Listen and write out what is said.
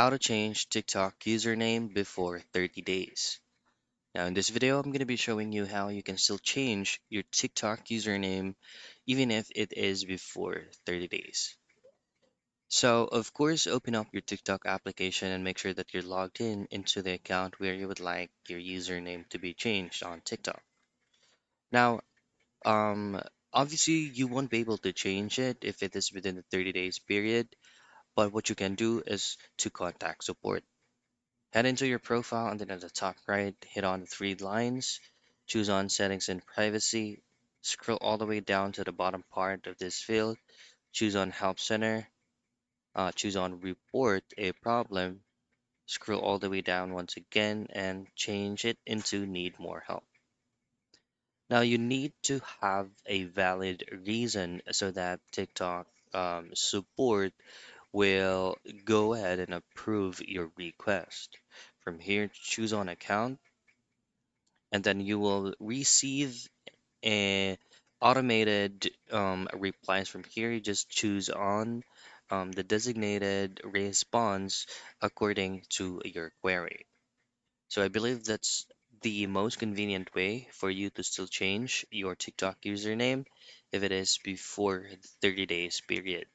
How to change TikTok username before 30 days. Now, in this video, I'm going to be showing you how you can still change your TikTok username even if it is before 30 days. So, of course, open up your TikTok application and make sure that you're logged in into the account where you would like your username to be changed on TikTok. Now, um, obviously, you won't be able to change it if it is within the 30 days period, but what you can do is to contact support. Head into your profile and then at the top right, hit on the three lines, choose on settings and privacy, scroll all the way down to the bottom part of this field, choose on help center, choose on report a problem, scroll all the way down once again and change it into need more help. Now you need to have a valid reason so that TikTok support will go ahead and approve your request. From here, choose on account, and then you will receive a automated replies from here. You just choose on the designated response according to your query. So I believe that's the most convenient way for you to still change your TikTok username if it is before the 30 days period.